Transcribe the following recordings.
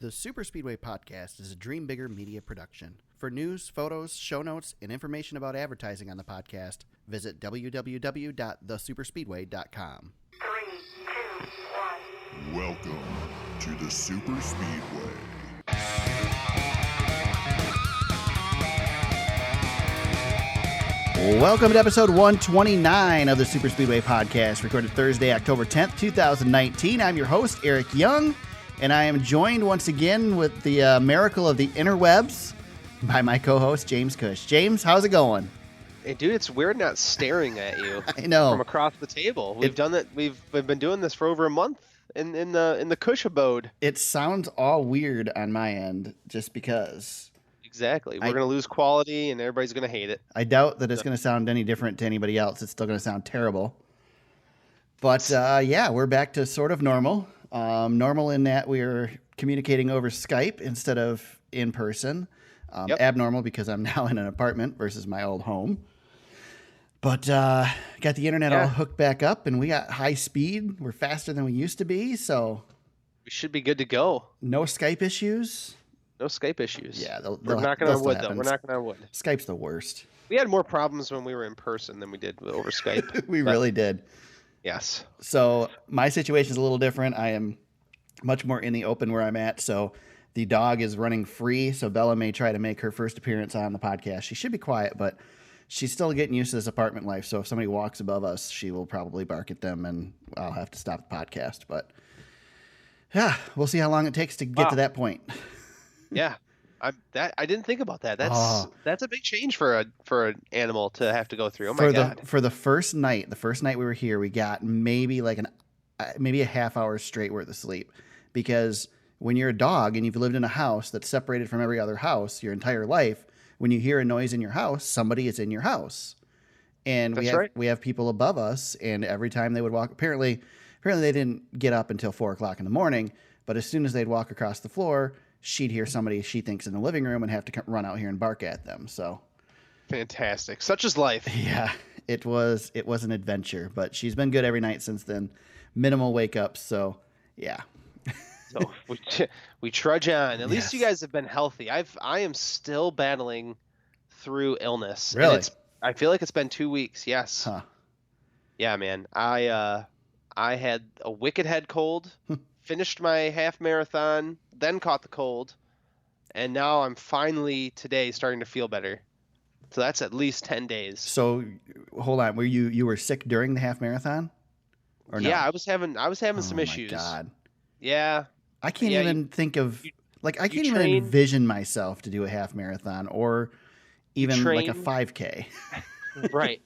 The Super Speedway Podcast is a Dream Bigger media production. For news, photos, show notes, and information about advertising on the podcast, visit www.thesuperspeedway.com. 3, 2, 1. Welcome to the Super Speedway. Welcome to episode 129 of the Super Speedway Podcast, recorded Thursday, October 10th, 2019. I'm your host, Eric Young, and I am joined once again with the miracle of the interwebs by my co-host, James Cush. James, how's it going? Hey, dude, it's weird not staring at you. I know. From across the table. We've done that. We've been doing this for over a month in the Cush abode. It sounds all weird on my end, just because. Exactly. We're going to lose quality, and everybody's going to hate it. I doubt that it's going to sound any different to anybody else. It's still going to sound terrible. But, yeah, we're back to sort of normal. Normal in that we're communicating over Skype instead of in person. Yep. Abnormal because I'm now in an apartment versus my old home. But got the internet all hooked back up, and we got high speed. We're faster than we used to be, so We should be good to go. no Skype issues. No Skype issues. Yeah, we're knocking on wood, though. We're knocking on wood. Skype's the worst. We had more problems when we were in person than we did over Skype. We really did. Yes. So my situation is a little different. I am much more in the open where I'm at. So the dog is running free. So Bella may try to make her first appearance on the podcast. She should be quiet, but she's still getting used to this apartment life. So if somebody walks above us, she will probably bark at them and I'll have to stop the podcast. But yeah, we'll see how long it takes to get to that point. Yeah. I didn't think about that. That's a big change for an animal to have to go through. Oh my God. For the first night we were here, we got maybe a half hour straight worth of sleep, because when you're a dog and you've lived in a house that's separated from every other house your entire life, when you hear a noise in your house, somebody is in your house. And we have people above us, and every time they would walk, apparently they didn't get up until 4:00 in the morning, but as soon as they'd walk across the floor, she'd hear somebody she thinks in the living room and have to run out here and bark at them. So fantastic. Such is life. Yeah, it was an adventure, but she's been good every night since then. Minimal wake ups. So yeah. So we trudge on. At least Yes. you guys have been healthy. I am still battling through illness. Really? And I feel like it's been 2 weeks. Yes. Huh. Yeah, man. I had a wicked head cold, finished my half marathon, then caught the cold, and now I'm finally today starting to feel better. So that's at least 10 days. So hold on, were you were sick during the half marathon? Or no? Yeah, I was having some issues. Oh my God. Yeah. I can't even think of I can't even envision myself to do a half marathon or even like a 5K. Right.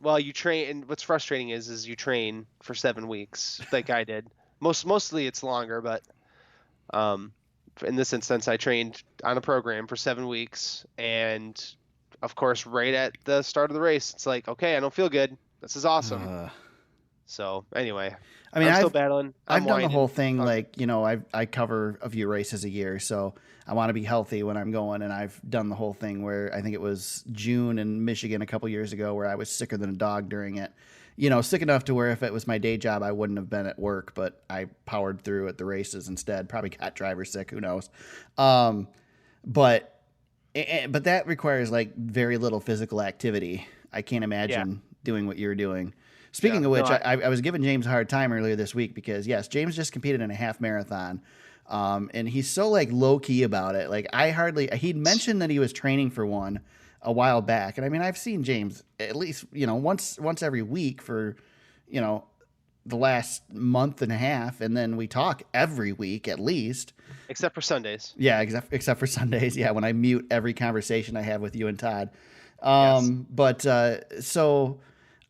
Well, you train, and what's frustrating is you train for 7 weeks, like I did. Mostly it's longer, but in this instance, I trained on a program for 7 weeks, and of course, right at the start of the race, it's like, okay, I don't feel good. This is awesome. So anyway, I mean, I'm still battling. I've done the whole thing, like, I cover a few races a year, so I want to be healthy when I'm going, and I've done the whole thing where I think it was June in Michigan a couple years ago where I was sicker than a dog during it. Sick enough to where if it was my day job, I wouldn't have been at work, but I powered through at the races instead. Probably got driver sick, who knows? But that requires like very little physical activity. I can't imagine doing what you're doing. Speaking of which, I was giving James a hard time earlier this week because yes, James just competed in a half marathon. And he's so like low key about it. Like he'd mentioned that he was training for one a while back. And I mean, I've seen James at least, once every week for, the last month and a half. And then we talk every week at least. Except for Sundays. Yeah. Except for Sundays. Yeah. When I mute every conversation I have with you and Todd. Yes. But, so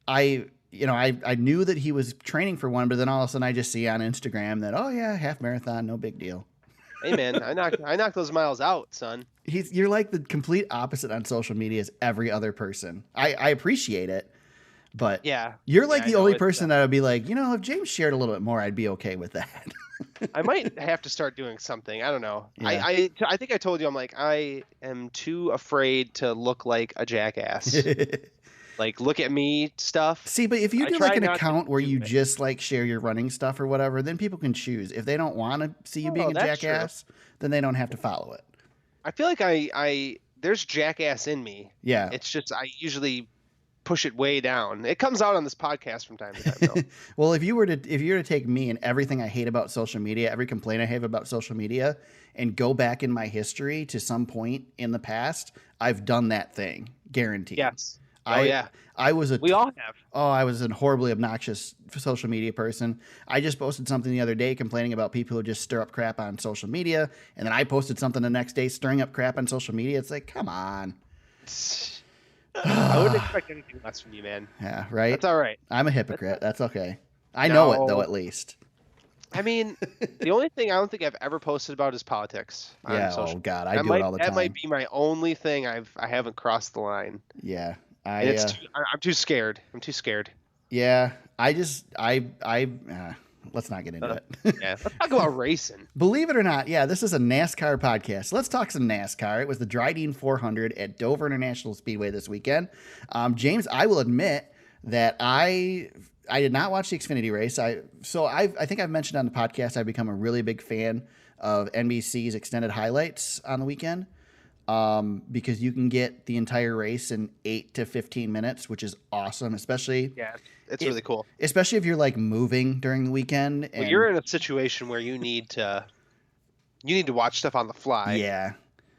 I knew that he was training for one, but then all of a sudden I just see on Instagram that, oh yeah, half marathon, no big deal. Hey man, I knocked those miles out, son. You're like the complete opposite on social media as every other person. I appreciate it, but yeah, you're like the only person that would be like, if James shared a little bit more, I'd be okay with that. I might have to start doing something. I don't know. Yeah. I think I told you, I'm like, I am too afraid to look like a jackass. like look at me stuff. See, but if you I do try like an not to account where do you it. just like share your running stuff or whatever, then people can choose. If they don't want to see you being Oh, a that's true. jackass, then they don't have to follow it. I feel like I there's jackass in me. Yeah. It's just I usually push it way down. It comes out on this podcast from time to time, though. Well, if you were to take me and everything I hate about social media, every complaint I have about social media, and go back in my history to some point in the past, I've done that thing, guaranteed. Yes. I was We all have. I was a horribly obnoxious social media person. I just posted something the other day complaining about people who just stir up crap on social media, and then I posted something the next day stirring up crap on social media. It's like, come on. I wouldn't expect anything less from you, man. Yeah, right. That's all right. I'm a hypocrite. That's okay. I know it though, No. at least. I mean, the only thing I don't think I've ever posted about is politics on Yeah. social. Oh God, I That do might it all the that time. might be my only thing I haven't crossed the line. Yeah. And I'm too scared. I'm too scared. Yeah. Let's not get into it. Yeah. Let's talk about racing. Believe it or not, yeah, this is a NASCAR podcast. Let's talk some NASCAR. It was the Dryden 400 at Dover International Speedway this weekend. James, I will admit that I did not watch the Xfinity race. I think I've mentioned on the podcast I've become a really big fan of NBC's extended highlights on the weekend because you can get the entire race in 8 to 15 minutes, which is awesome, especially Yeah. It's really cool. especially if you're like moving during the weekend. Well, you're in a situation where you need to watch stuff on the fly. Yeah.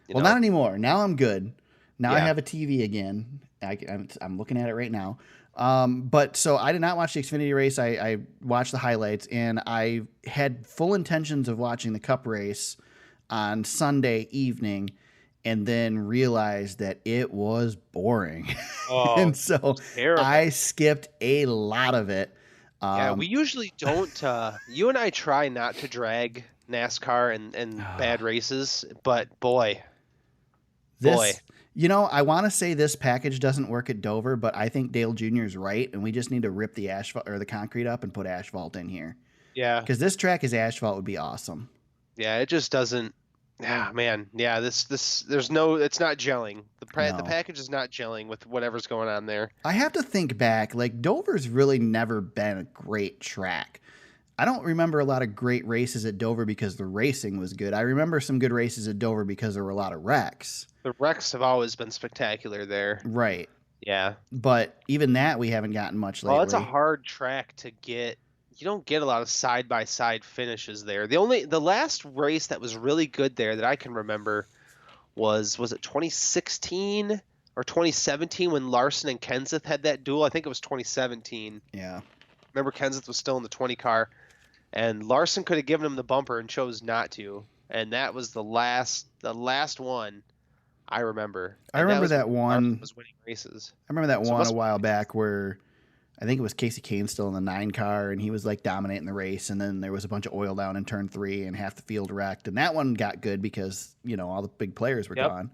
you Well, know? not anymore. Now I'm good. Now I Yeah. have a TV again. I'm looking at it right now. But so I did not watch the Xfinity race. I watched the highlights, and I had full intentions of watching the Cup race on Sunday evening, and then realized that it was boring. Oh, and so terrible. I skipped a lot of it. Yeah, we usually don't. You and I try not to drag NASCAR and bad races, but boy, I want to say this package doesn't work at Dover, but I think Dale Jr. is right, and we just need to rip the asphalt or the concrete up and put asphalt in here. yeah, Because this track is asphalt would be awesome. yeah, it just doesn't. Yeah, man, yeah, there's no, it's not gelling. The No. package is not gelling with whatever's going on there. I have to think back. Like, Dover's really never been a great track. I don't remember a lot of great races at Dover because the racing was good. I remember some good races at Dover because there were a lot of wrecks. The wrecks have always been spectacular there. Right. Yeah. But even that we haven't gotten much lately. Well, it's a hard track to get. You don't get a lot of side by side finishes there. The last race that was really good there that I can remember was it 2016 or 2017 when Larson and Kenseth had that duel? I think it was 2017. Yeah. Remember Kenseth was still in the 20 car, and Larson could have given him the bumper and chose not to. And that was the last one I remember. I remember that when one. Larson was winning races. I remember that So it one must a be- while back where I think it was Casey Kane still in the 9 car, and he was like dominating the race, and then there was a bunch of oil down in turn 3 and half the field wrecked, and that one got good because all the big players were Yep. gone.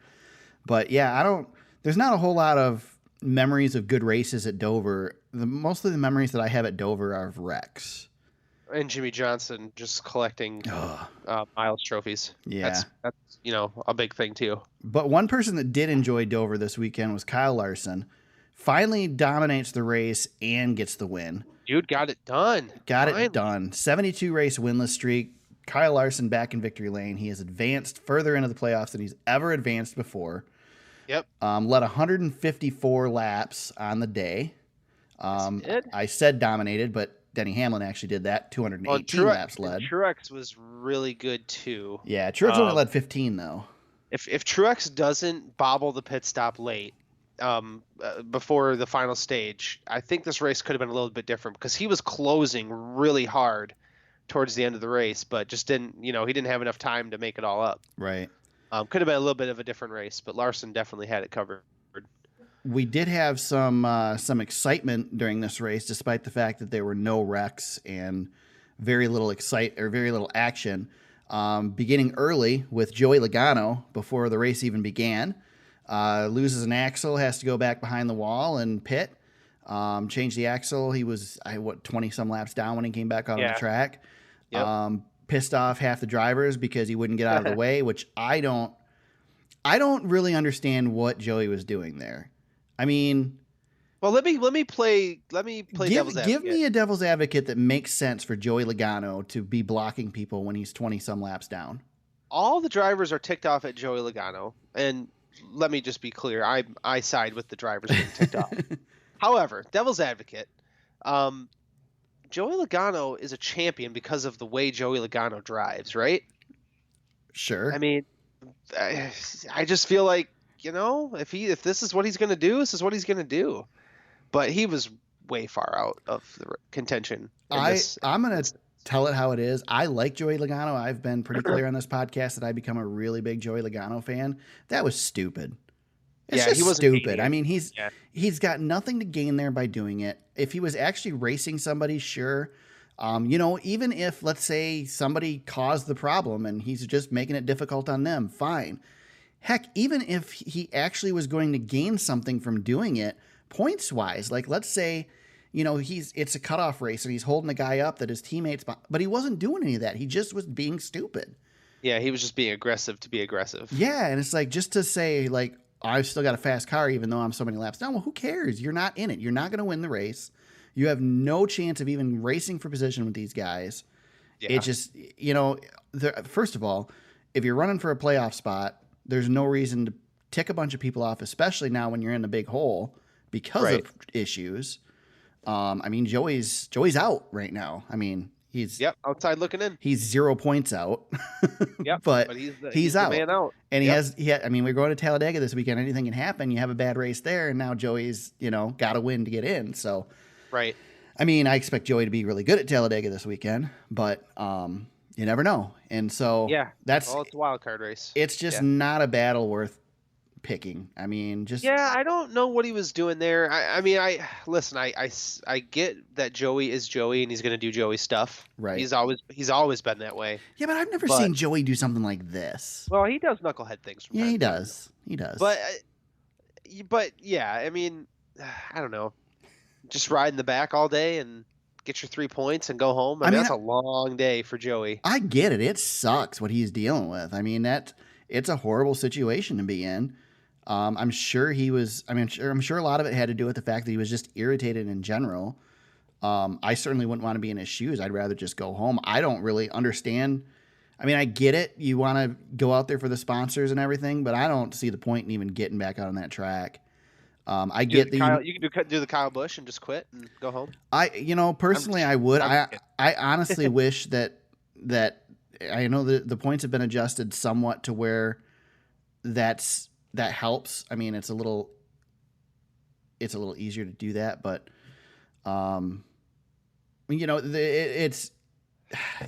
But yeah, there's not a whole lot of memories of good races at Dover. Mostly the memories that I have at Dover are of wrecks. And Jimmy Johnson just collecting miles trophies. Yeah. That's a big thing too. But one person that did enjoy Dover this weekend was Kyle Larson. Finally dominates the race and gets the win. Dude got it done. Got Finally. it done. 72 race winless streak. Kyle Larson back in victory lane. He has advanced further into the playoffs than he's ever advanced before. Yep. Led 154 laps on the day. Yes, he did. I said dominated, but Denny Hamlin actually did that. 218 laps led. Truex was really good too. Yeah, Truex only led 15 though. If Truex doesn't bobble the pit stop late, before the final stage, I think this race could have been a little bit different because he was closing really hard towards the end of the race, but just didn't. He didn't have enough time to make it all up. Right. Could have been a little bit of a different race, but Larson definitely had it covered. We did have some excitement during this race, despite the fact that there were no wrecks and very little action. Beginning early with Joey Logano before the race even began, loses an axle, has to go back behind the wall and pit, change the axle. He was 20 some laps down when he came back out on the track. Yep. Pissed off half the drivers because he wouldn't get out of the way, which I don't really understand what Joey was doing there. I mean, Well, let me play devil's advocate. Give me a devil's advocate that makes sense for Joey Logano to be blocking people when he's 20 some laps down. All the drivers are ticked off at Joey Logano, and let me just be clear, I side with the drivers being ticked off. However, devil's advocate, Joey Logano is a champion because of the way Joey Logano drives, right? Sure. I mean, I just feel like, if this is what he's going to do, this is what he's going to do. But he was way far out of the contention. I'm going to tell it how it is. I like Joey Logano. I've been pretty clear on this podcast that I become a really big Joey Logano fan. That was stupid. It's just he was stupid. I mean, he's got nothing to gain there by doing it. If he was actually racing somebody, sure. Even if, let's say, somebody caused the problem and he's just making it difficult on them, fine. Heck, even if he actually was going to gain something from doing it, points-wise, like let's say, it's a cutoff race and he's holding a guy up that his teammates, but he wasn't doing any of that. He just was being stupid. Yeah, he was just being aggressive to be aggressive. Yeah, and it's like just to say, like, I've still got a fast car even though I'm so many laps down. Well, who cares? You're not in it. You're not going to win the race. You have no chance of even racing for position with these guys. Yeah. It just, first of all, if you're running for a playoff spot, there's no reason to tick a bunch of people off, especially now when you're in a big hole because of issues. I mean, Joey's out right now. I mean, he's outside looking in. He's 0 points out. but he's out. The man out. And I mean, we're going to Talladega this weekend. Anything can happen. You have a bad race there, and now Joey's, got to win to get in. So, right. I mean, I expect Joey to be really good at Talladega this weekend, but you never know. And so it's a wild card race. It's just not a battle worth picking. I mean, I don't know what he was doing there. I get that Joey is Joey and he's going to do Joey stuff. Right. He's always been that way. Yeah, but I've never seen Joey do something like this. Well, he does knucklehead things. From time he to time. does. He does. But yeah, I mean, I don't know. Just ride in the back all day and get your 3 points and go home. I mean, that's a long day for Joey. I get it. It sucks what he's dealing with. I mean, it's a horrible situation to be in. I'm sure I'm sure a lot of it had to do with the fact that he was just irritated in general. I certainly wouldn't want to be in his shoes. I'd rather just go home. I don't really understand. I mean, I get it. You want to go out there for the sponsors and everything, but I don't see the point in even getting back out on that track. I get that you can do the Kyle Busch and just quit and go home. Personally, I would. I honestly wish that I know the points have been adjusted somewhat to where that helps. I mean, it's a little easier to do that, but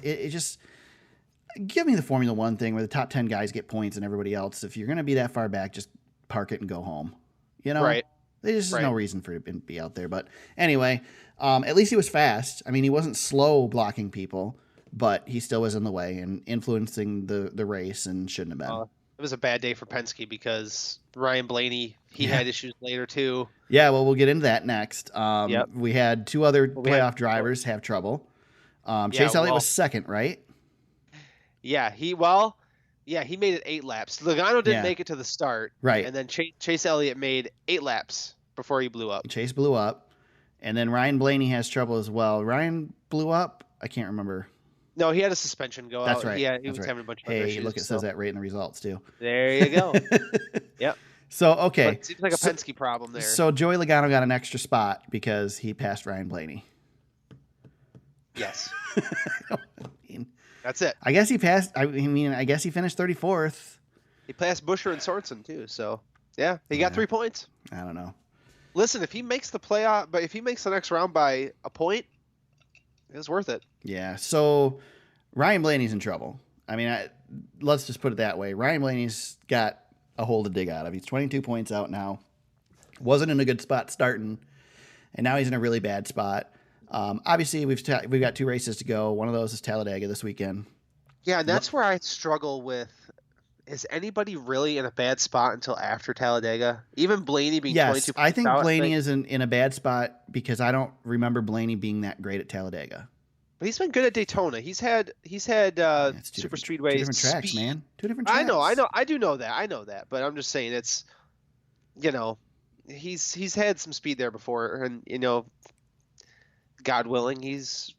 it just give me the Formula One thing where the top 10 guys get points and everybody else. If you're going to be that far back, just park it and go home. Right. There's just no reason for it to be out there. But anyway, at least he was fast. I mean, he wasn't slow blocking people, but he still was in the way and influencing the race and shouldn't have been. It was a bad day for Penske because Ryan Blaney, he had issues later too. Yeah, well, we'll get into that next. We had two other playoff drivers have trouble. Chase Elliott was second, right? Yeah, he made it 8 laps. Logano didn't make it to the start. Right. And then Chase Elliott made 8 laps before he blew up. Chase blew up. And then Ryan Blaney has trouble as well. Ryan blew up? I can't remember. No, he had a suspension go out. That's right. Yeah, he was having a bunch of other issues. Hey, look, it says that right in the results, too. There you go. Yep. So, okay. But it seems like a Penske problem there. So, Joey Logano got an extra spot because he passed Ryan Blaney. Yes. That's it. I guess he passed. I guess he finished 34th. He passed Buescher and Sorensen too. So yeah, he got 3 points. I don't know. Listen, if he makes the playoff, but if he makes the next round by a point, it's worth it. Yeah. So Ryan Blaney's in trouble. I mean, let's just put it that way. Ryan Blaney's got a hole to dig out of. He's 22 points out now. Wasn't in a good spot starting, and now he's in a really bad spot. Obviously, we've got 2 races to go. One of those is Talladega this weekend. Yeah, and that's where I struggle with, is anybody really in a bad spot until after Talladega? Even Blaney being 22 points I think out, Blaney is in a bad spot because I don't remember Blaney being that great at Talladega. But he's been good at Daytona. He's had super speedway 2 different tracks, man. 2 different tracks. I know. I do know that. But I'm just saying it's, he's had some speed there before, and God willing, he's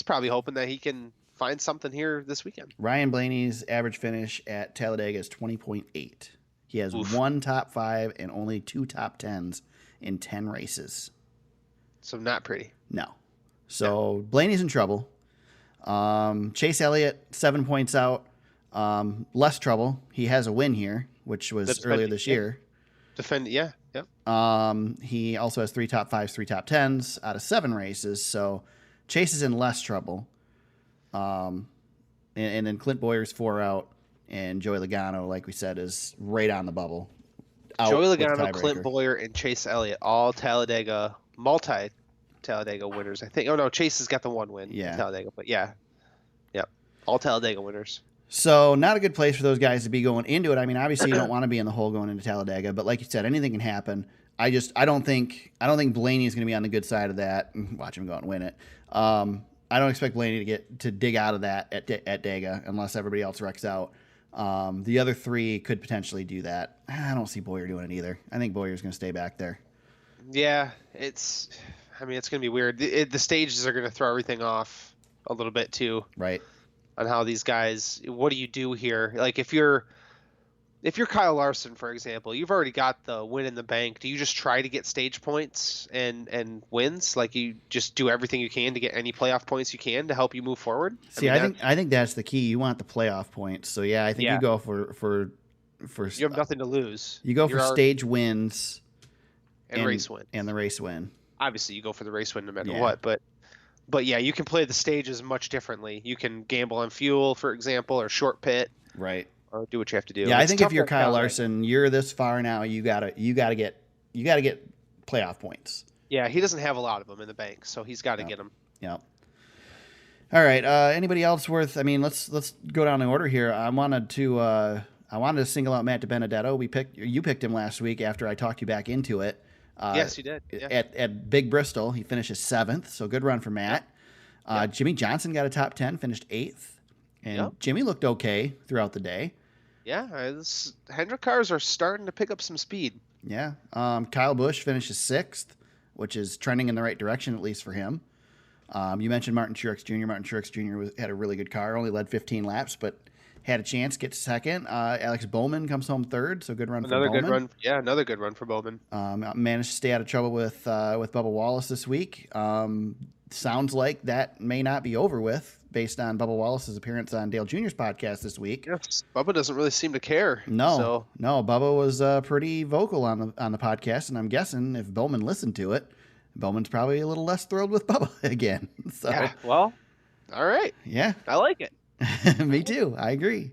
probably hoping that he can find something here this weekend. Ryan Blaney's average finish at Talladega is 20.8. He has Oof. 1 top 5 and only 2 top 10s in 10 races. So not pretty. No. So Blaney's in trouble. Chase Elliott, 7 points out. Less trouble. He has a win here, which was earlier this year. He also has 3 top 5s, 3 top 10s out of 7 races. So Chase is in less trouble. And then Clint Boyer's 4 out, and Joey Logano, like we said, is right on the bubble. Joey Logano, Clint Boyer, and Chase Elliott, all Talladega, multi-Talladega winners, I think. Oh, no, Chase has got the 1 win in Talladega, but yeah. Yep, all Talladega winners. So not a good place for those guys to be going into it. I mean, obviously you don't want to be in the hole going into Talladega, but like you said, anything can happen. I don't think Blaney is going to be on the good side of that. Watch him go out and win it. I don't expect Blaney to dig out of that at Dega unless everybody else wrecks out. The other 3 could potentially do that. I don't see Boyer doing it either. I think Boyer's going to stay back there. Yeah, it's going to be weird. The stages are going to throw everything off a little bit too. Right. On how these guys, what do you do here? Like if you're Kyle Larson, for example, you've already got the win in the bank. Do you just try to get stage points and wins? Like you just do everything you can to get any playoff points you can to help you move forward? I think that's the key. You want the playoff points. So yeah, I think you go for you have nothing to lose. You go for stage wins and race wins. And the race win. Obviously you go for the race win no matter what, but yeah, you can play the stages much differently. You can gamble on fuel, for example, or short pit. Right. Or do what you have to do. Yeah, I think if you're Kyle Larson, you're this far now. You gotta get playoff points. Yeah, he doesn't have a lot of them in the bank, so he's got to get them. Yeah. All right. Anybody else worth? I mean, let's go down the order here. I wanted to single out Matt DiBenedetto. You picked him last week after I talked you back into it. Yes, you did. Yeah. At Big Bristol, he finishes 7th, so good run for Matt. Jimmy Johnson got a top 10, finished 8th, and Jimmy looked okay throughout the day. Yeah, Hendrick cars are starting to pick up some speed. Yeah. Kyle Busch finishes 6th, which is trending in the right direction, at least for him. You mentioned Martin Truex Jr. Martin Truex Jr. had a really good car, only led 15 laps, but had a chance to get to 2nd. Alex Bowman comes home 3rd, so good run for Bowman. Another good run for Bowman. Managed to stay out of trouble with Bubba Wallace this week. Sounds like that may not be over with based on Bubba Wallace's appearance on Dale Jr.'s podcast this week. Yes, Bubba doesn't really seem to care. No, Bubba was pretty vocal on the podcast, and I'm guessing if Bowman listened to it, Bowman's probably a little less thrilled with Bubba again. So, yeah, well, all right. Yeah. I like it. Me too. I agree.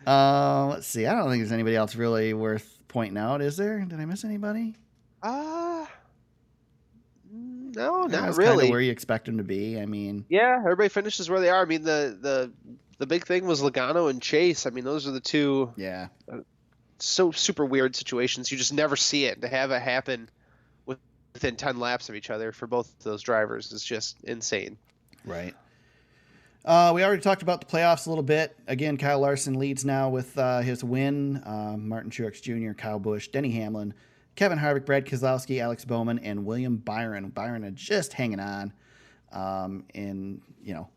Let's see. I don't think there's anybody else really worth pointing out, is there? Did I miss anybody? No, not That's really. Kind of where you expect them to be. I mean, yeah, everybody finishes where they are. I mean, the big thing was Logano and Chase. I mean, those are the two. Yeah. So super weird situations. You just never see it. To have it happen within 10 laps of each other for both of those drivers is just insane. Right. We already talked about the playoffs a little bit. Again, Kyle Larson leads now with his win. Martin Truex Jr., Kyle Busch, Denny Hamlin, Kevin Harvick, Brad Keselowski, Alex Bowman, and William Byron. Byron is just hanging on. And,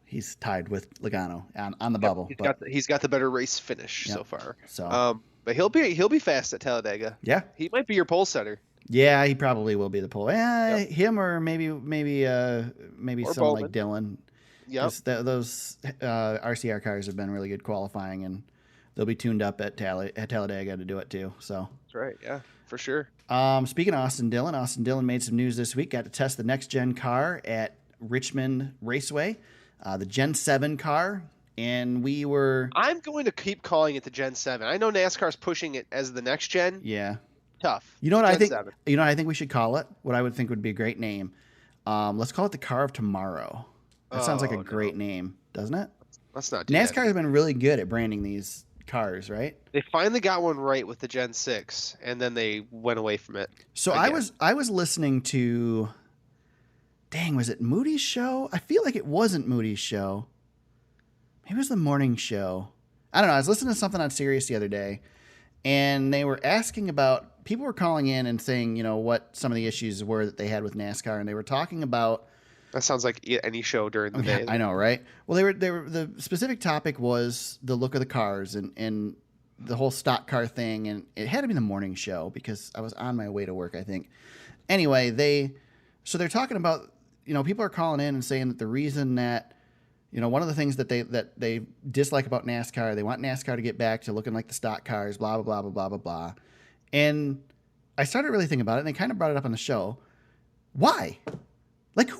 he's tied with Logano on the bubble. He's got the better race finish so far. So, but he'll be fast at Talladega. Yeah. He might be your pole setter. Yeah, he probably will be the pole. Him or maybe someone Bowman. like Dylan. Yep. Those RCR cars have been really good qualifying, and they'll be tuned up at Talladega to do it too. So that's right. Yeah, for sure. Speaking of Austin Dillon made some news this week. Got to test the next gen car at Richmond Raceway, the Gen 7 car, and I'm going to keep calling it the Gen 7. I know NASCAR's pushing it as the next gen. Yeah. Tough. You know what Gen I think? 7. You know what I think we should call it? What I would think would be a great name. Let's call it the Car of Tomorrow. That sounds like a great name, doesn't it? Let's not do NASCAR that. has been really good at branding these cars, right? They finally got one right with the Gen 6, and then they went away from it. So again. I was listening to, was it Moody's show? I feel like it wasn't Moody's show. Maybe it was the morning show. I don't know. I was listening to something on Sirius the other day, and they were asking about, people were calling in and saying, what some of the issues were that they had with NASCAR, and they were talking about. That sounds like any show during the day. I know, right? Well, they were the specific topic was the look of the cars and the whole stock car thing, and it had to be the morning show because I was on my way to work, I think. Anyway, they're talking about, people are calling in and saying that the reason that, one of the things that they dislike about NASCAR, they want NASCAR to get back to looking like the stock cars, blah blah blah blah blah blah blah. And I started really thinking about it, and they kind of brought it up on the show. Why? Like,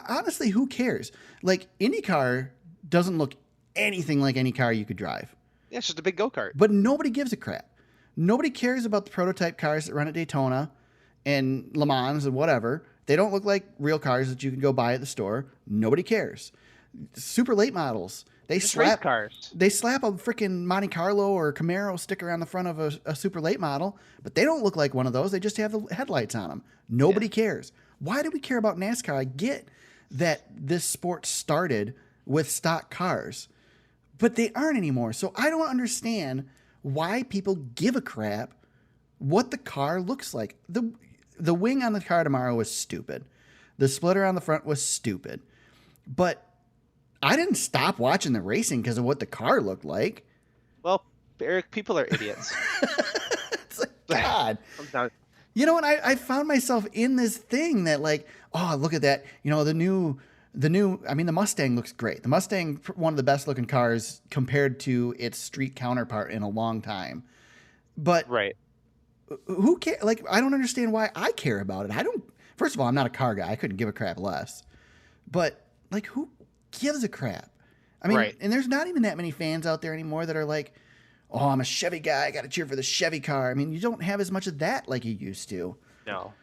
honestly, who cares? Like, IndyCar doesn't look anything like any car you could drive. Yeah, it's just a big go-kart. But nobody gives a crap. Nobody cares about the prototype cars that run at Daytona and Le Mans and whatever. They don't look like real cars that you can go buy at the store. Nobody cares. Super late models. Just race cars. They slap a freaking Monte Carlo or Camaro sticker on the front of a super late model, but they don't look like one of those. They just have the headlights on them. Nobody cares. Why do we care about NASCAR? I get that this sport started with stock cars, but they aren't anymore. So I don't understand why people give a crap what the car looks like. The wing on the car tomorrow was stupid. The splitter on the front was stupid. But I didn't stop watching the racing because of what the car looked like. Well, Eric, people are idiots. It's like, God. I'm done. And I found myself in this thing that, like, oh, look at that. The Mustang looks great. The Mustang, one of the best looking cars compared to its street counterpart in a long time. But right. Who cares? Like, I don't understand why I care about it. First of all, I'm not a car guy. I couldn't give a crap less. But, like, who gives a crap? I mean, right. And there's not even that many fans out there anymore that are like, oh, I'm a Chevy guy. I got to cheer for the Chevy car. I mean, you don't have as much of that like you used to. No.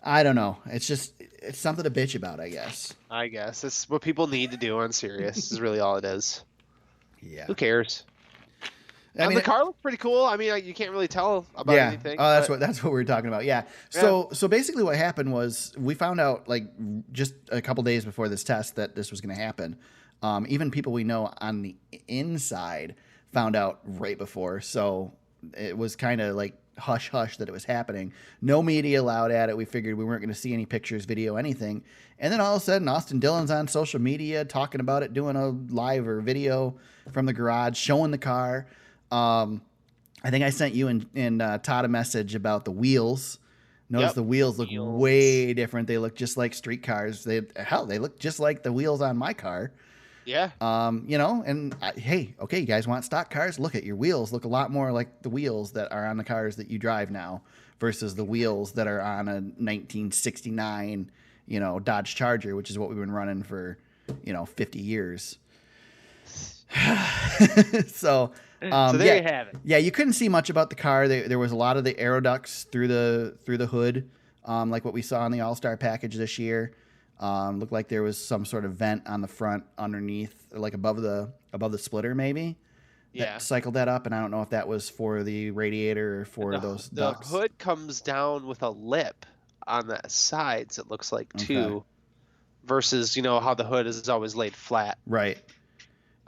I don't know. It's something to bitch about, I guess. I guess. It's what people need to do on Sirius is really all it is. Yeah. Who cares? I mean, the car looks pretty cool. I mean, you can't really tell about anything. Oh, that's what we were talking about. Yeah. So basically what happened was we found out, like, just a couple days before this test that this was going to happen. Even people we know on the inside found out right before. So it was kind of like hush hush that it was happening. No media allowed at it. We figured we weren't going to see any pictures, video, anything. And then all of a sudden, Austin Dillon's on social media talking about it, doing a live or video from the garage, showing the car. I think I sent you and Todd a message about the wheels. Notice the wheels look way different. They look just like street cars. They look just like the wheels on my car. Yeah. Hey, okay, you guys want stock cars? Look at your wheels. Look a lot more like the wheels that are on the cars that you drive now versus the wheels that are on a 1969, Dodge Charger, which is what we've been running for, 50 years. So you have it. Yeah, you couldn't see much about the car. There was a lot of the aero ducts through the hood, like what we saw in the All-Star package this year. Looked like there was some sort of vent on the front underneath, like above the splitter maybe. Yeah. That cycled that up, and I don't know if that was for the radiator or for those ducts. The hood comes down with a lip on the sides, it looks like, too, versus, how the hood is always laid flat. Right.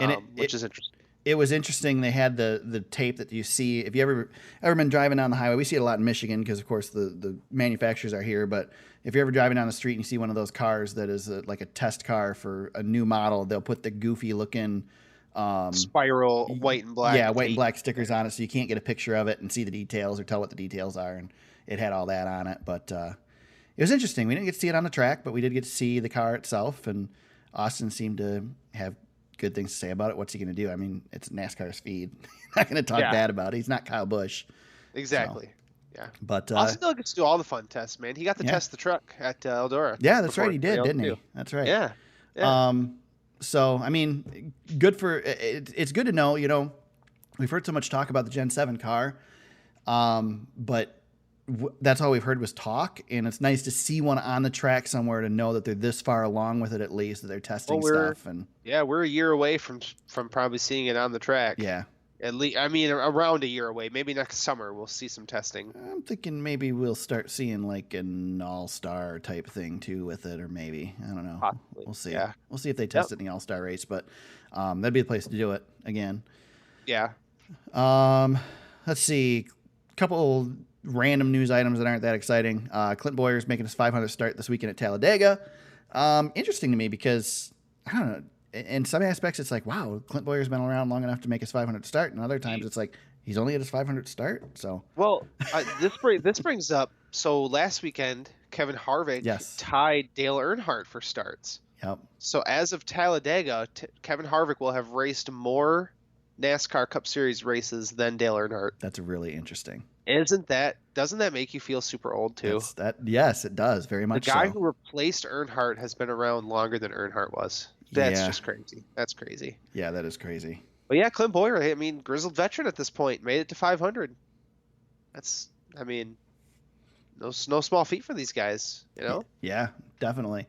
And which is interesting. It was interesting. They had the tape that you see. If you ever been driving down the highway, we see it a lot in Michigan because, of course, the manufacturers are here. But if you're ever driving down the street and you see one of those cars that is like a test car for a new model, they'll put the goofy looking spiral white and black. Yeah, white and black stickers on it, so you can't get a picture of it and see the details or tell what the details are. And it had all that on it. But it was interesting. We didn't get to see it on the track, but we did get to see the car itself. And Austin seemed to have good things to say about it. What's he going to do? I mean, it's NASCAR's feed. Not going to talk bad about it. He's not Kyle Busch. Exactly. So. Yeah. But Austin still gets to do all the fun tests, man. He got to test the truck at Eldora. Yeah, that's right. He did, didn't he? That's right. Yeah. So, I mean, it's good to know, we've heard so much talk about the Gen 7 car, but that's all we've heard was talk, and it's nice to see one on the track somewhere to know that they're this far along with it, at least that they're testing stuff. And we're a year away from probably seeing it on the track. Yeah, at least around a year away. Maybe next summer we'll see some testing. I'm thinking maybe we'll start seeing like an all-star type thing too with it, or maybe I don't know. Possibly. We'll see. Yeah. We'll see if they test it in the all-star race, but that'd be the place to do it again. Yeah. let's see, a couple random news items that aren't that exciting. Clint Boyer's making his 500th start this weekend at Talladega. Interesting to me because, I don't know, in some aspects it's like, wow, Clint Boyer's been around long enough to make his 500th start, and other times it's like he's only at his 500th start. So well, this brings up, so last weekend Kevin Harvick tied Dale Earnhardt for starts. Yep. So as of Talladega, Kevin Harvick will have raced more NASCAR Cup Series races than Dale Earnhardt. That's really interesting. Doesn't that make you feel super old too? Yes, it does, very much. The guy who replaced Earnhardt has been around longer than Earnhardt was. That's just crazy. That's crazy. Yeah, that is crazy. But yeah, Clint Bowyer, I mean, grizzled veteran at this point, made it to 500. No small feat for these guys, you know? Yeah, definitely.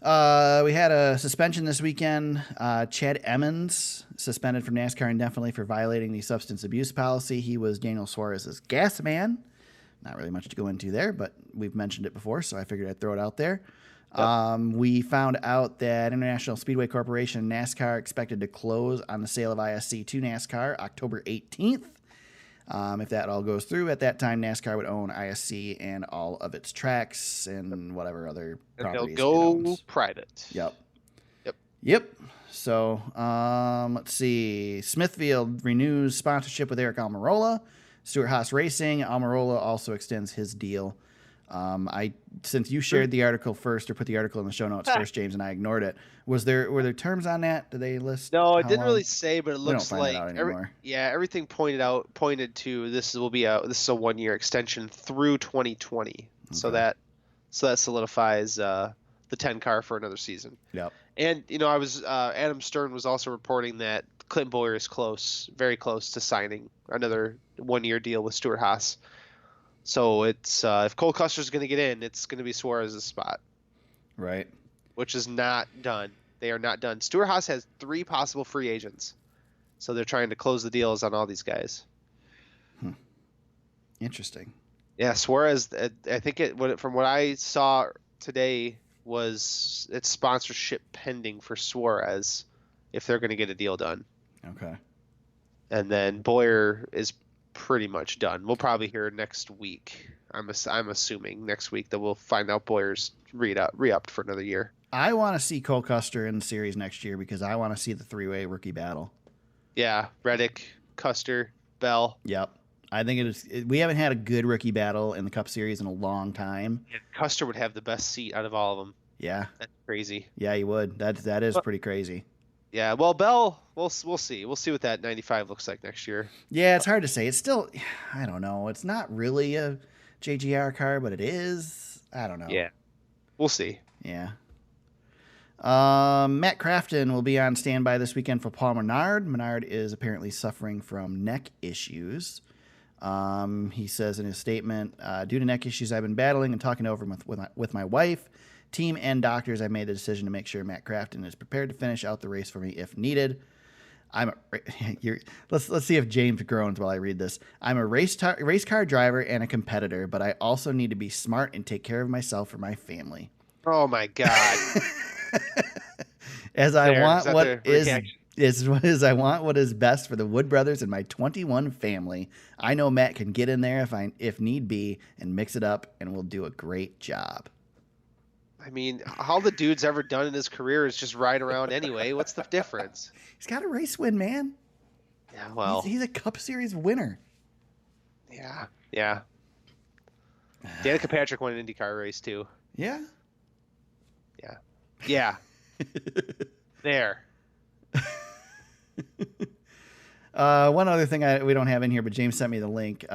We had a suspension this weekend. Chad Emmons suspended from NASCAR indefinitely for violating the substance abuse policy. He was Daniel Suarez's gas man. Not really much to go into there, but we've mentioned it before, so I figured I'd throw it out there. Yep. We found out that International Speedway Corporation and NASCAR expected to close on the sale of ISC to NASCAR October 18th. If that all goes through, at that time, NASCAR would own ISC and all of its tracks and whatever other properties. They'll go private. Yep. So, let's see. Smithfield renews sponsorship with Eric Almirola. Stewart Haas Racing. Almirola also extends his deal. Since you shared the article first or put the article in the show notes first, James, and I ignored it. Were there terms on that? Did they list? No, it didn't really say, but it looks like everything pointed to this is a 1-year extension through 2020. Okay. So that solidifies the 10 car for another season. Yep. And I was Adam Stern was also reporting that Clint Bowyer is very close to signing another 1-year deal with Stewart Haas. So it's if Cole Custer's going to get in, it's going to be Suarez's spot. Right. Which is not done. They are not done. Stewart Haas has 3 possible free agents. So they're trying to close the deals on all these guys. Interesting. Yeah, Suarez, I think from what I saw today was it's sponsorship pending for Suarez if they're going to get a deal done. Okay. And then Bowyer is pretty much done. We'll probably hear next week. I'm assuming next week that we'll find out Boyer's re-upped for another year. I want to see Cole Custer in the series next year because I want to see the 3-way rookie battle. Yeah, Reddick, Custer, Bell. Yep. I think we haven't had a good rookie battle in the Cup Series in a long time. Yeah, Custer would have the best seat out of all of them. Yeah. That's crazy. Yeah, he would. That is pretty crazy. Yeah, well, Bell, we'll see. We'll see what that 95 looks like next year. Yeah, it's hard to say. It's still, I don't know. It's not really a JGR car, but it is. I don't know. Yeah, we'll see. Yeah. Matt Crafton will be on standby this weekend for Paul Menard. Menard is apparently suffering from neck issues. He says in his statement, due to neck issues I've been battling and talking over with my wife, team, and doctors, I made the decision to make sure Matt Crafton is prepared to finish out the race for me if needed. Let's see if James groans while I read this. I'm a race car driver and a competitor, but I also need to be smart and take care of myself for my family. Oh my God. I want what is best for the Wood brothers and my 21 family. I know Matt can get in there if need be and mix it up, and will do a great job. I mean, all the dude's ever done in his career is just ride around anyway. What's the difference? He's got a race win, man. Yeah, well, he's a Cup Series winner. Yeah. Danica Patrick won an IndyCar race too. Yeah. There. One other thing we don't have in here, but James sent me the link.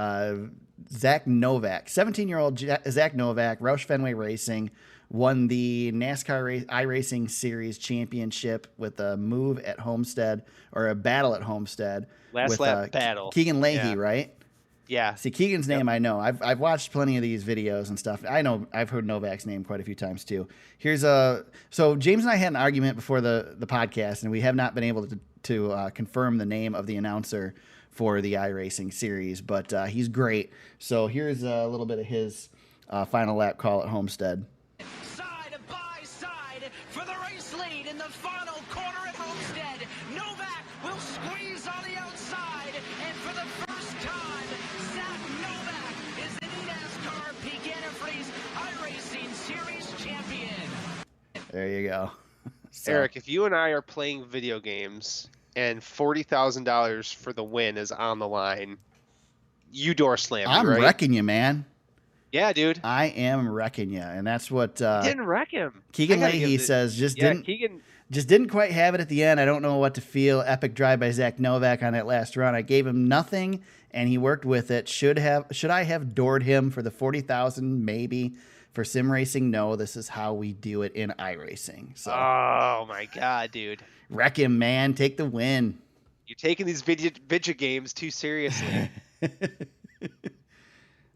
Zach Novak, 17-year-old Zach Novak, Roush Fenway Racing, won the NASCAR iRacing Series championship with a move at Homestead, or a battle at Homestead. Last lap battle. Keegan Leahy, right? Yeah. See, Keegan's name I know. I've watched plenty of these videos and stuff. I know I've heard Novak's name quite a few times too. So James and I had an argument before the podcast, and we have not been able to confirm the name of the announcer for the iRacing series, but he's great. So here's a little bit of his final lap call at Homestead. Side by side for the race lead in the final corner at Homestead. Novak will squeeze on the outside, and for the first time So, Eric, if you and I are playing video games and $40,000 for the win is on the line, you door slam me, I'm right? wrecking you, man. Yeah, dude. I am wrecking you, and that's what You didn't wreck him. Keegan I gotta give Leahy the- says. Keegan. Just didn't quite have it at the end. I don't know what to feel. Epic drive by Zach Novak on that last run. I gave him nothing, and he worked with it. Should I have doored him for the 40,000? Maybe. For sim racing, no. This is how we do it in iRacing. So Oh my god, dude. wreck him, man. Take the win. You're taking these video games too seriously. Go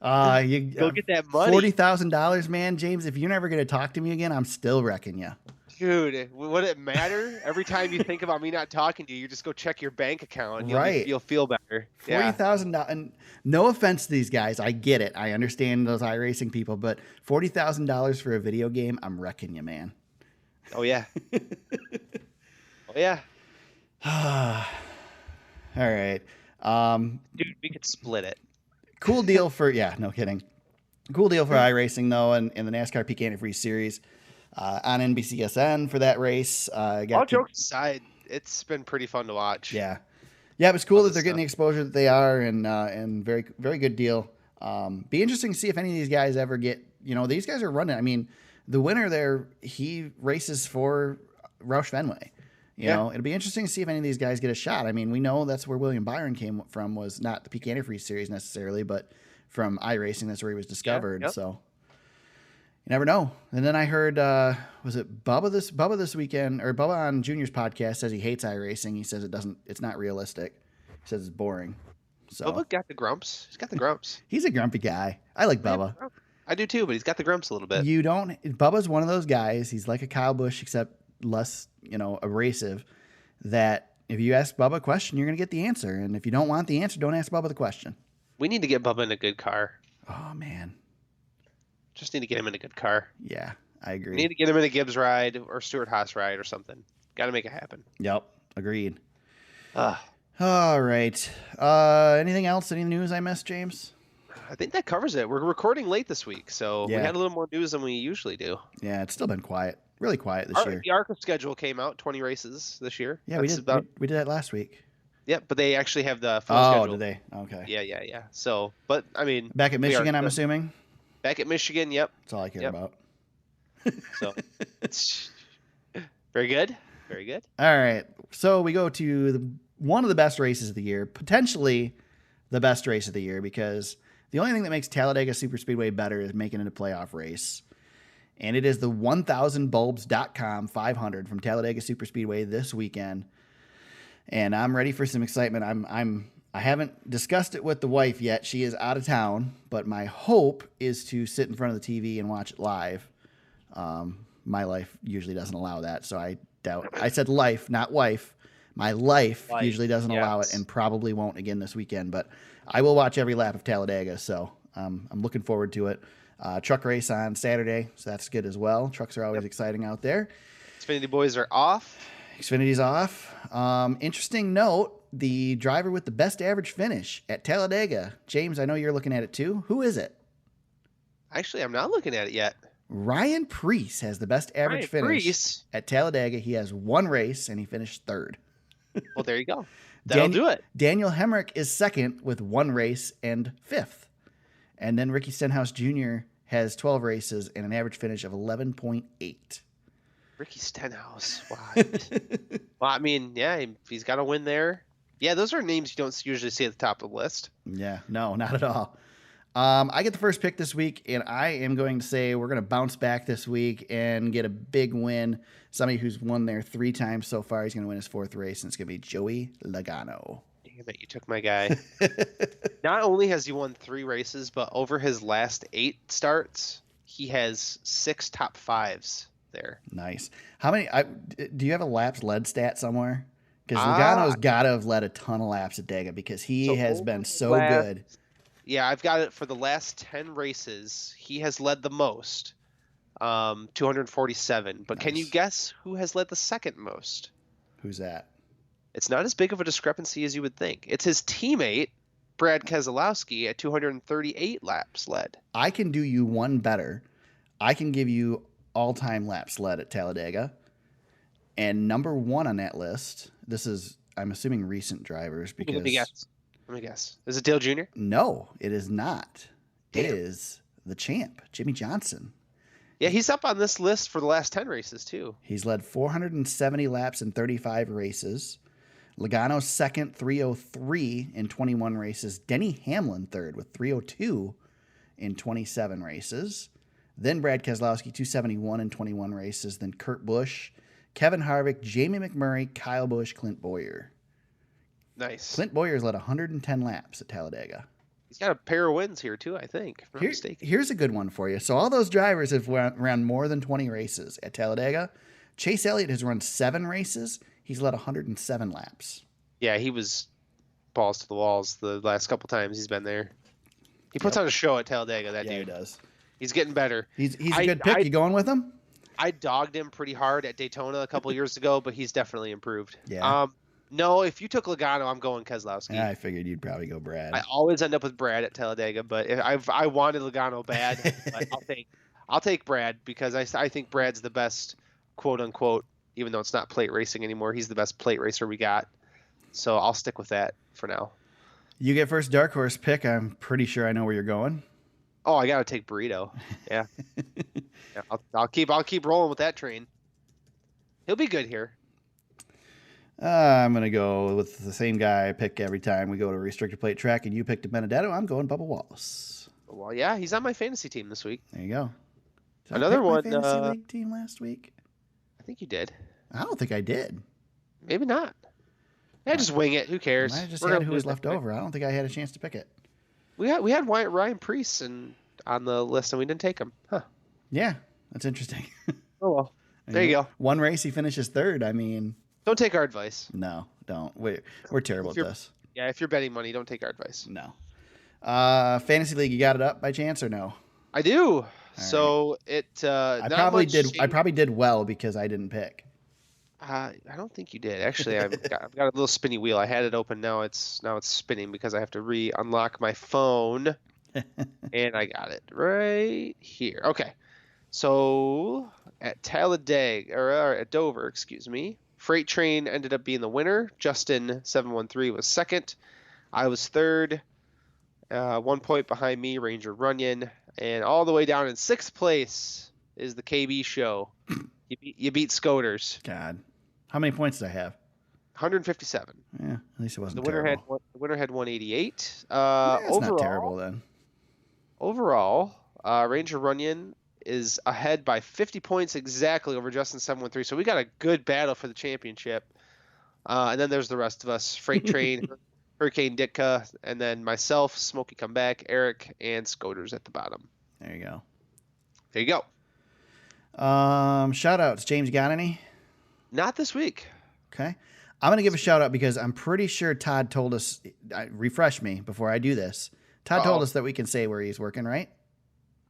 get that money. $40,000, man, James. If you're never gonna talk to me again, I'm still wrecking you. Dude, would it matter? Every time you think about me not talking to you, you just go check your bank account and Right. you'll feel better. Yeah. $40,000. And no offense to these guys, I get it. I understand those iRacing people, but $40,000 for a video game, I'm wrecking you, man. Oh yeah. Oh yeah. All right. Dude, we could split it. Cool deal for no kidding. Cool deal for iRacing though, and in the NASCAR Peak Antifreeze Series on NBCSN for that race. All jokes aside, it's been pretty fun to watch. Yeah, it was cool that they're getting the exposure that they are, and very very good deal. Be interesting to see if any of these guys ever get. These guys are running. I mean, the winner there, he races for Roush Fenway. You know, it'll be interesting to see if any of these guys get a shot. I mean, we know that's where William Byron came from, was not the Peak Antifreeze Series necessarily, but from iRacing, that's where he was discovered. Yep. So you never know. And then I heard, was it Bubba this weekend, or Bubba on Junior's podcast says he hates iRacing. He says it's not realistic. He says it's boring. So Bubba got the grumps. He's got the grumps. he's a grumpy guy. I like Bubba. I do too, but he's got the grumps a little bit. Bubba's one of those guys. He's like a Kyle Busch, except less, abrasive, that if you ask Bubba a question, you're going to get the answer. And if you don't want the answer, don't ask Bubba the question. We need to get Bubba in a good car. Oh, man. Just need to get him in a good car. Yeah, I agree. We need to get him in a Gibbs ride or Stuart Haas ride or something. Got to make it happen. Yep, agreed. Uh, All right. Anything else? Any news I missed, James? I think that covers it. We're recording late this week, so Yeah. we had a little more news than we usually do. Yeah, it's still been quiet. Really quiet this year. The ARCA schedule came out, 20 races this year. Yeah, That's we did that last week. Yeah, but they actually have the full Oh, schedule. did they? Okay. Yeah. So, but I mean, Back at we are Michigan, I'm good. assuming? Back at Michigan, yep. That's all I care Yep. about. So, it's very good. Very good. All right. So we go to one of the best races of the year, potentially the best race of the year, because the only thing that makes Talladega Superspeedway better is making it a playoff race. And it is the 1000bulbs.com 500 from Talladega Superspeedway this weekend. And I'm ready for some excitement. I haven't discussed it with the wife yet. She is out of town, but my hope is to sit in front of the TV and watch it live. My life usually doesn't allow that, so I doubt. I said life, not wife. My life usually doesn't allow it, and probably won't again this weekend. But I will watch every lap of Talladega, so I'm looking forward to it. Truck race on Saturday, so that's good as well. Trucks are always exciting out there. Xfinity boys are off. Xfinity's off. Interesting note, the driver with the best average finish at Talladega, James, I know you're looking at it too. Who is it? Actually, I'm not looking at it yet. Ryan Preece has the best average Ryan finish Preece? at Talladega. He has one race, and he finished third. Well, there you go. That'll do it. Daniel Hemrick is second with one race and fifth. And then Ricky Stenhouse Jr. has 12 races and an average finish of 11.8. Ricky Stenhouse. Wow. Well, I mean, yeah, he's got a win there. Yeah, those are names you don't usually see at the top of the list. Yeah, no, not at all. I get the first pick this week, and I am going to say we're going to bounce back this week and get a big win. Somebody who's won there 3 times so far. He's going to win his 4th race, and it's going to be Joey Logano. Damn it, you took my guy. Not only has he won 3 races, but over his last 8 starts, he has 6 top 5s there. Nice. How many? Do you have a laps led stat somewhere? Because Logano's got to have led a ton of laps at Dega because he has been so good. Yeah, I've got it for the last 10 races. He has led the most, 247. But can you guess who has led the second most? Who's that? It's not as big of a discrepancy as you would think. It's his teammate, Brad Keselowski, at 238 laps led. I can do you one better. I can give you all-time laps led at Talladega. And number one on that list, this is, I'm assuming, recent drivers because. Let me guess. Is it Dale Jr.? No, it is not. Damn. It is the champ, Jimmy Johnson. Yeah, he's up on this list for the last 10 races, too. He's led 470 laps in 35 races. Logano second, 303 in 21 races. Denny Hamlin third with 302 in 27 races. Then Brad Keselowski, 271 in 21 races. Then Kurt Busch, Kevin Harvick, Jamie McMurray, Kyle Busch, Clint Bowyer. Nice. Clint Bowyer's led 110 laps at Talladega. He's got a pair of wins here, too, I think, if I'm not mistaken. Here's a good one for you. So all those drivers have run more than 20 races at Talladega. Chase Elliott has run 7 races. He's led 107 laps. Yeah, he was balls to the walls the last couple times he's been there. He puts on a show at Talladega, that dude. Yeah, he does. He's getting better. He's a good pick. You going with him? I dogged him pretty hard at Daytona a couple years ago, but he's definitely improved. Yeah. No, if you took Logano, I'm going Keselowski. Yeah, I figured you'd probably go Brad. I always end up with Brad at Talladega, but I wanted Logano bad. But I'll take Brad because I think Brad's the best, quote unquote, even though it's not plate racing anymore. He's the best plate racer we got. So I'll stick with that for now. You get first dark horse pick. I'm pretty sure I know where you're going. Oh, I gotta take Burrito. Yeah, yeah I'll keep rolling with that train. He'll be good here. I'm going to go with the same guy I pick every time we go to a restricted plate track, and you picked a Benedetto. I'm going Bubba Wallace. Well, yeah, he's on my fantasy team this week. There you go. Did Another I pick one. my fantasy league team last week? I think you did. I don't think I did. Maybe not. Yeah, just wing it. Who cares? I just had who was left over. I don't think I had a chance to pick it. We had Ryan Preece on the list, and we didn't take him. Huh. Yeah, that's interesting. Oh, well. There you go. One race, he finishes third. I mean... Don't take our advice. No, don't. We're terrible at this. Yeah, if you're betting money, don't take our advice. No. Fantasy League, you got it up by chance or no? I do. So it. I probably did well because I didn't pick. I don't think you did. Actually, I've got a little spinny wheel. I had it open. Now it's spinning because I have to unlock my phone, and I got it right here. Okay. So at Talladega or at Dover, excuse me. Freight Train ended up being the winner. Justin 713 was second. I was third. 1 point behind me, Ranger Runyon. And all the way down in sixth place is the KB Show. You beat Scoters. God. How many points did I have? 157. Yeah, at least it wasn't the winner terrible. The winner had 188. It's not terrible then. Overall, Ranger Runyon is ahead by 50 points exactly over Justin 713. So we got a good battle for the championship. And then there's the rest of us. Freight Train, Hurricane Ditka, and then myself, Smokey Comeback, Eric, and Scoters at the bottom. There you go. There you go. Shout outs. James, got any? Not this week. Okay. I'm going to give a shout out because I'm pretty sure Todd told us, refresh me before I do this. Todd told us that we can say where he's working, right?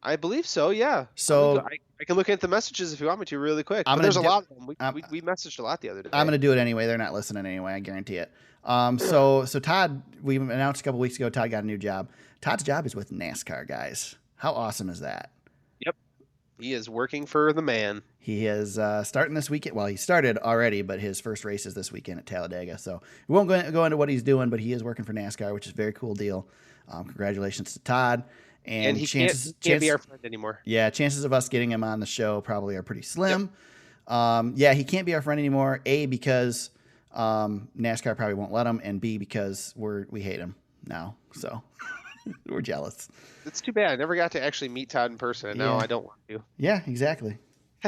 I believe so, yeah. So I can look at the messages if you want me to really quick. But there's a lot of them. We messaged a lot the other day. I'm going to do it anyway. They're not listening anyway. I guarantee it. So Todd, we announced a couple weeks ago, Todd got a new job. Todd's job is with NASCAR, guys. How awesome is that? Yep. He is working for the man. He is starting this weekend. Well, he started already, but his first race is this weekend at Talladega. So we won't go into what he's doing, but he is working for NASCAR, which is a very cool deal. Congratulations to Todd. And he can't be our friend anymore. Yeah, chances of us getting him on the show probably are pretty slim. Yep. He can't be our friend anymore. A, because NASCAR probably won't let him, and B, because we hate him now. So we're jealous. It's too bad. I never got to actually meet Todd in person, and now I don't want to. Yeah, exactly.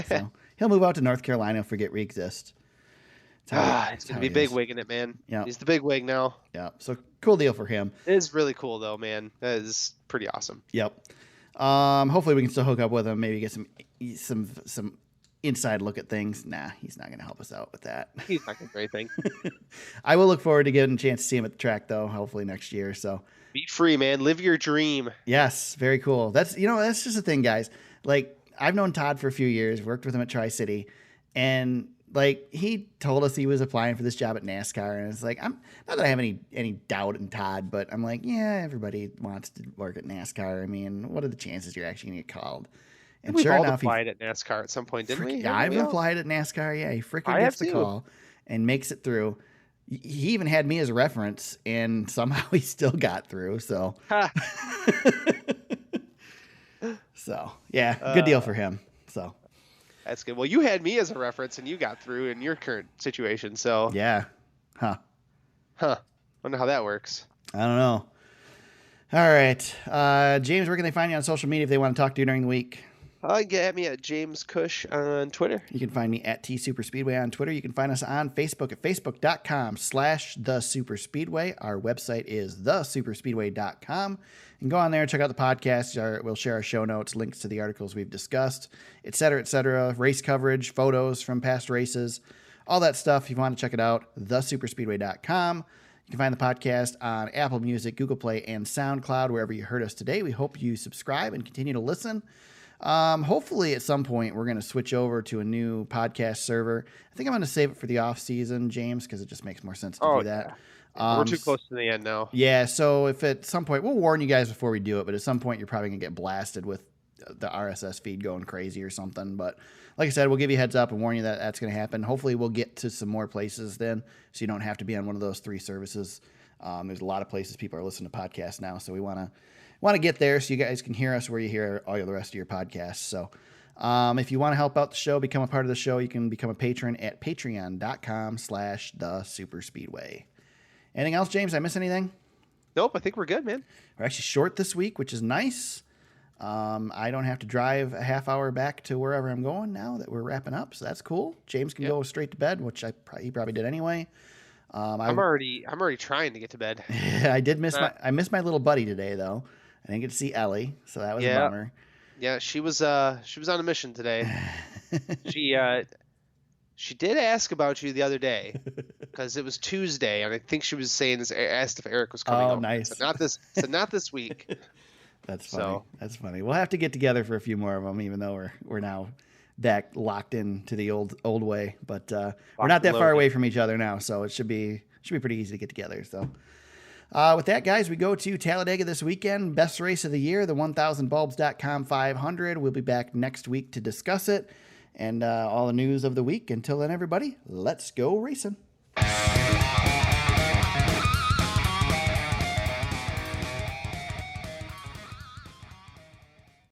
So he'll move out to North Carolina. Forget we exist. It's going to be big wigging it, man. Yeah. He's the big wig now. Yeah. So cool deal for him. It is really cool, though, man. That is pretty awesome. Yep. Hopefully we can still hook up with him. Maybe get some inside look at things. Nah, he's not going to help us out with that. He's not going to do anything. I will look forward to getting a chance to see him at the track, though. Hopefully next year. So be free, man. Live your dream. Yes. Very cool. That's just the thing, guys. Like, I've known Todd for a few years, worked with him at Tri-City, and like he told us he was applying for this job at NASCAR, and it's like, I'm not that I have any doubt in Todd, but I'm like, yeah, everybody wants to work at NASCAR. I mean, what are the chances you're actually gonna get called? And We've sure all enough, applied at NASCAR at some point, didn't we? yeah, Haven't I've we all? applied at NASCAR. Yeah, he freaking I gets have the too. call and makes it through. He even had me as a reference, and somehow he still got through. So, Ha. so yeah, good deal for him. So, That's good. Well, you had me as a reference, and you got through in your current situation. So, yeah, wonder how that works. I don't know. All right, James, where can they find you on social media if they want to talk to you during the week? Get me at James Cush on Twitter. You can find me at TSuperspeedway on Twitter. You can find us on Facebook at facebook.com/thesuperspeedway. Our website is thesuperspeedway.com. And go on there and check out the podcast. We'll share our show notes, links to the articles we've discussed, et cetera, race coverage, photos from past races, all that stuff. If you want to check it out, thesuperspeedway.com. You can find the podcast on Apple Music, Google Play, and SoundCloud, wherever you heard us today. We hope you subscribe and continue to listen. Hopefully at some point we're going to switch over to a new podcast server. I think I'm going to save it for the off season, James, because it just makes more sense to do that. We're too close to the end now. Yeah. So if at some point, we'll warn you guys before we do it, but at some point you're probably going to get blasted with the RSS feed going crazy or something. But like I said, we'll give you a heads up and warn you that that's going to happen. Hopefully we'll get to some more places then, so you don't have to be on one of those 3 services. There's a lot of places people are listening to podcasts now. So we want to get there so you guys can hear us where you hear all the rest of your podcasts. So if you want to help out the show, become a part of the show, you can become a patron at patreon.com/thesuperspeedway. Anything else, James? Did I miss anything? Nope, I think we're good, man. We're actually short this week, which is nice. I don't have to drive a half hour back to wherever I'm going now that we're wrapping up. So that's cool. James can go straight to bed, which he probably did anyway. I'm already trying to get to bed. I missed my little buddy today though. I didn't get to see Ellie, so that was a bummer. Yeah, she was on a mission today. She did ask about you the other day because it was Tuesday, and I think she was asked if Eric was coming home. Nice. So not this week. That's funny. That's funny. We'll have to get together for a few more of them, even though we're now back locked into the old way. But we're not that far away from each other now, so it should be pretty easy to get together. So. With that, guys, we go to Talladega this weekend. Best race of the year, the 1000bulbs.com 500. We'll be back next week to discuss it and all the news of the week. Until then, everybody, let's go racing.